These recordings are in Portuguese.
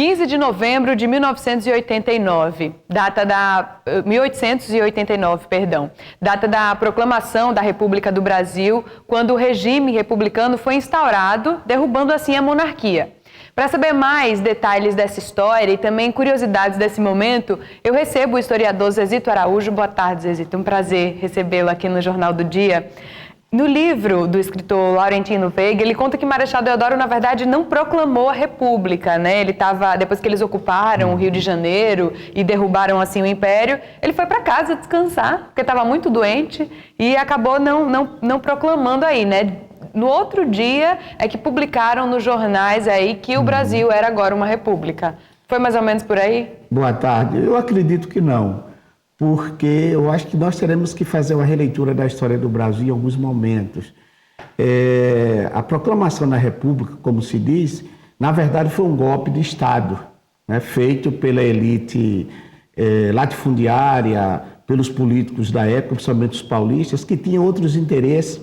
15 de novembro de 1889, data da 1889, perdão, data da proclamação da República do Brasil, quando o regime republicano foi instaurado, derrubando assim a monarquia. Para saber mais detalhes dessa história e também curiosidades desse momento, eu recebo o historiador Zezito Araújo. Boa tarde, Zezito. Um prazer recebê-lo aqui no Jornal do Dia. No livro do escritor Laurentino Veiga, ele conta que Marechal Deodoro, na verdade, não proclamou a República, né? Ele estava, depois que eles ocuparam o Rio de Janeiro e derrubaram assim o Império, ele foi para casa descansar, porque estava muito doente e acabou não proclamando aí, né? No outro dia é que publicaram nos jornais aí que o Brasil era agora uma república. Foi mais ou menos por aí? Boa tarde. Eu acredito que não, porque eu acho que nós teremos que fazer uma releitura da história do Brasil em alguns momentos. A proclamação da República, como se diz, na verdade foi um golpe de Estado, né, feito pela elite latifundiária, pelos políticos da época, principalmente os paulistas, que tinham outros interesses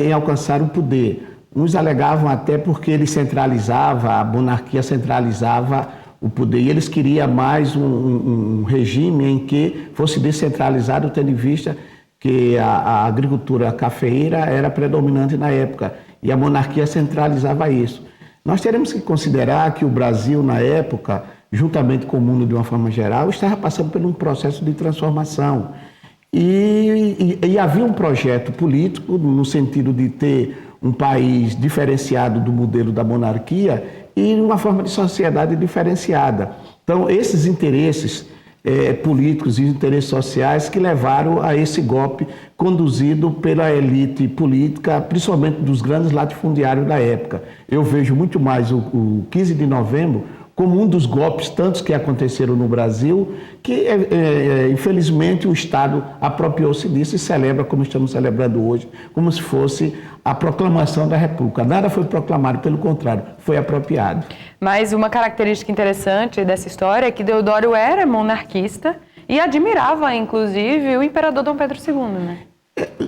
em alcançar o poder. Uns alegavam até porque ele centralizava, a monarquia centralizava o poder, e eles queriam mais um regime em que fosse descentralizado, tendo em vista que a agricultura cafeeira era predominante na época, e a monarquia centralizava isso. Nós teremos que considerar que o Brasil, na época, juntamente com o mundo de uma forma geral, estava passando por um processo de transformação. E havia um projeto político no sentido de ter um país diferenciado do modelo da monarquia e uma forma de sociedade diferenciada. Então, esses interesses políticos e interesses sociais que levaram a esse golpe conduzido pela elite política, principalmente dos grandes latifundiários da época. Eu vejo muito mais o 15 de novembro como um dos golpes tantos que aconteceram no Brasil, que infelizmente o Estado apropriou-se disso e celebra, como estamos celebrando hoje, como se fosse a proclamação da República. Nada foi proclamado, pelo contrário, foi apropriado. Mas uma característica interessante dessa história é que Deodoro era monarquista e admirava, inclusive, o imperador Dom Pedro II, né?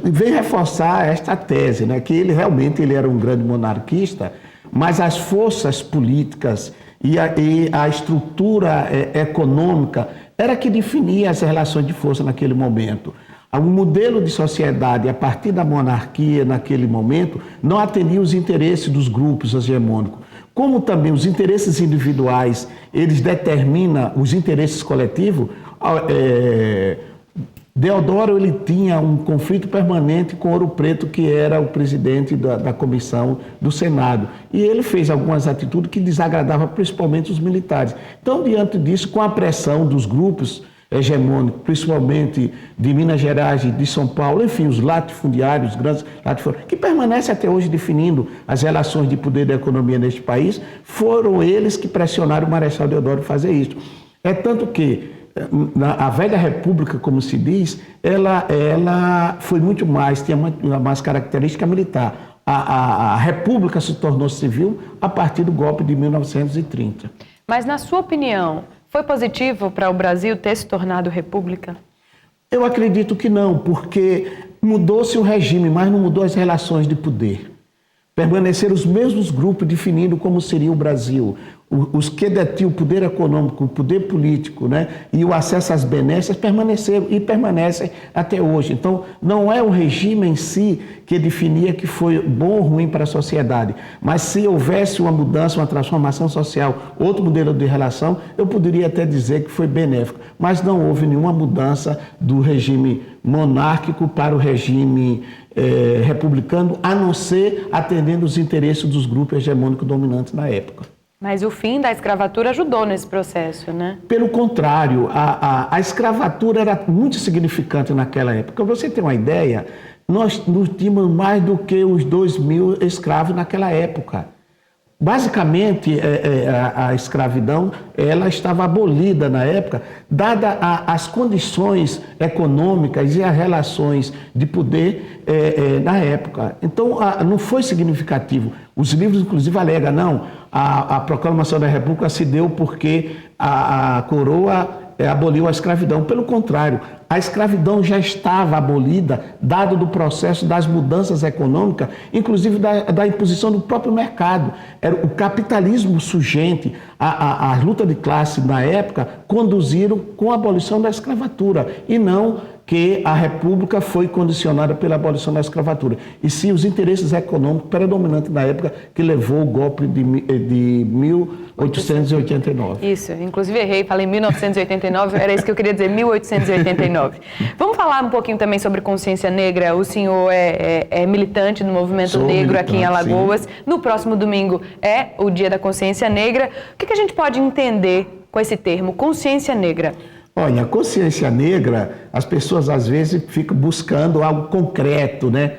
Vem reforçar esta tese, né, que ele realmente era um grande monarquista, mas as forças políticas e a estrutura econômica era que definia as relações de força naquele momento. O modelo de sociedade, a partir da monarquia naquele momento, não atendia os interesses dos grupos hegemônicos. Como também os interesses individuais, eles determinam os interesses coletivos, Deodoro ele tinha um conflito permanente com Ouro Preto, que era o presidente da comissão do Senado. E ele fez algumas atitudes que desagradavam principalmente os militares. Então, diante disso, com a pressão dos grupos hegemônicos, principalmente de Minas Gerais e de São Paulo, enfim, os latifundiários, os grandes latifundiários, que permanecem até hoje definindo as relações de poder da economia neste país, foram eles que pressionaram o Marechal Deodoro a fazer isso. É tanto que a velha república, como se diz, ela foi muito mais, tinha uma mais característica militar. A república se tornou civil a partir do golpe de 1930. Mas, na sua opinião, foi positivo para o Brasil ter se tornado república? Eu acredito que não, porque mudou-se o regime, mas não mudou as relações de poder. Permaneceram os mesmos grupos definindo como seria o Brasil. Os que detinham o poder econômico, o poder político, né, e o acesso às benesses permaneceram e permanecem até hoje. Então, não é o regime em si que definia que foi bom ou ruim para a sociedade, mas se houvesse uma mudança, uma transformação social, outro modelo de relação, eu poderia até dizer que foi benéfico. Mas não houve nenhuma mudança do regime monárquico para o regime republicano, a não ser atendendo os interesses dos grupos hegemônicos dominantes na época. Mas o fim da escravatura ajudou nesse processo, né? Pelo contrário, a escravatura era muito significante naquela época. Para você ter uma ideia, nós tínhamos mais do que os 2.000 escravos naquela época. Basicamente, a escravidão ela estava abolida na época, dada as condições econômicas e as relações de poder na época. Então, não foi significativo. Os livros, inclusive, alegam, não, a proclamação da República se deu porque a coroa aboliu a escravidão. Pelo contrário, a escravidão já estava abolida, dado do processo das mudanças econômicas, inclusive da imposição do próprio mercado. Era o capitalismo surgente, a luta de classe na época conduziram com a abolição da escravatura e não que a República foi condicionada pela abolição da escravatura, e sim os interesses econômicos predominantes na época que levou o golpe de 1889. Isso, inclusive errei, falei 1989, era isso que eu queria dizer, 1889. Vamos falar um pouquinho também sobre consciência negra. O senhor é militante do movimento negro aqui em Alagoas. Sim. No próximo domingo é o Dia da Consciência Negra. O que a gente pode entender com esse termo, consciência negra? Olha, a consciência negra, as pessoas às vezes ficam buscando algo concreto, né?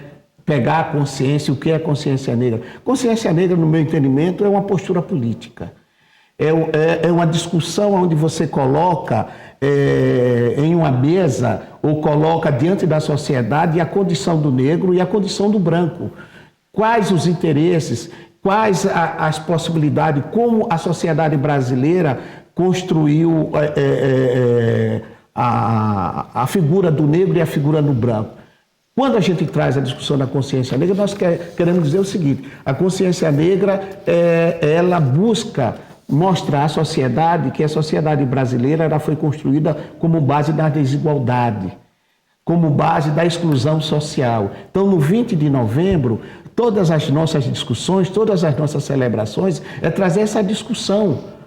Pegar a consciência, o que é consciência negra? Consciência negra, no meu entendimento, é uma postura política. É uma discussão onde você coloca em uma mesa ou coloca diante da sociedade a condição do negro e a condição do branco. Quais os interesses, quais as possibilidades, como a sociedade brasileira construiu a figura do negro e a figura do branco. Quando a gente traz a discussão da consciência negra, nós queremos dizer o seguinte: a consciência negra, ela busca mostrar à sociedade que a sociedade brasileira ela foi construída como base da desigualdade, como base da exclusão social. Então, no 20 de novembro, todas as nossas discussões, todas as nossas celebrações, é trazer essa discussão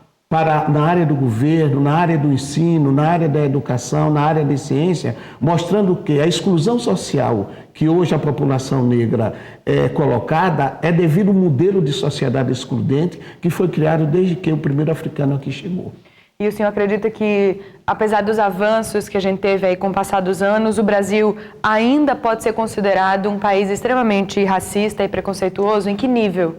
na área do governo, na área do ensino, na área da educação, na área de ciência, mostrando que a exclusão social que hoje a população negra é colocada é devido ao modelo de sociedade excludente que foi criado desde que o primeiro africano aqui chegou. E o senhor acredita que, apesar dos avanços que a gente teve aí com o passar dos anos, o Brasil ainda pode ser considerado um país extremamente racista e preconceituoso? Em que nível?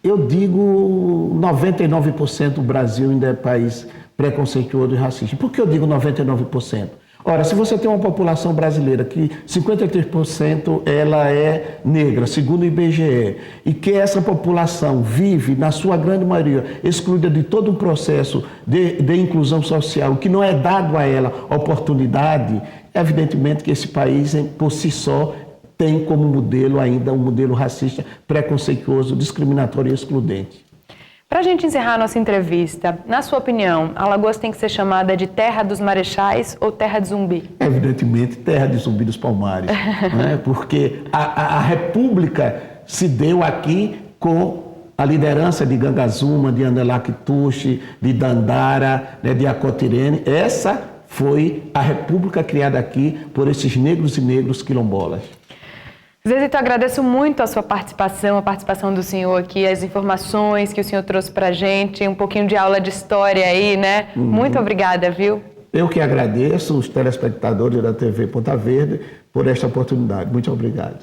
Eu digo 99% do Brasil ainda é país preconceituoso e racista. Por que eu digo 99%? Ora, se você tem uma população brasileira que 53% ela é negra, segundo o IBGE, e que essa população vive, na sua grande maioria, excluída de todo um processo de inclusão social, que não é dado a ela oportunidade, evidentemente que esse país, por si só, tem como modelo ainda um modelo racista, preconceituoso, discriminatório e excludente. Para a gente encerrar a nossa entrevista, na sua opinião, Alagoas tem que ser chamada de terra dos marechais ou terra de Zumbi? Evidentemente, terra de Zumbi dos Palmares, né? Porque a República se deu aqui com a liderança de Gangazuma, de Anelac Tuxi, de Dandara, né, de Acotirene. Essa foi a República criada aqui por esses negros e negros quilombolas. Zezito, eu agradeço muito a sua participação, a participação do senhor aqui, as informações que o senhor trouxe pra gente, um pouquinho de aula de história aí, né? Muito obrigada, viu? Eu que agradeço os telespectadores da TV Ponta Verde por esta oportunidade. Muito obrigado.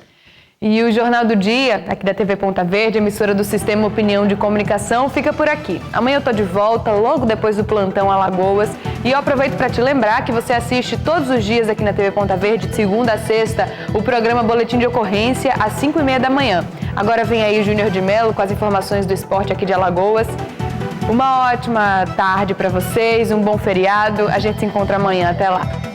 E o Jornal do Dia, aqui da TV Ponta Verde, emissora do Sistema Opinião de Comunicação, fica por aqui. Amanhã eu tô de volta, logo depois do Plantão Alagoas. E eu aproveito para te lembrar que você assiste todos os dias aqui na TV Ponta Verde, de segunda a sexta, o programa Boletim de Ocorrência, às 5h30 da manhã. Agora vem aí o Júnior de Melo com as informações do esporte aqui de Alagoas. Uma ótima tarde para vocês, um bom feriado. A gente se encontra amanhã. Até lá.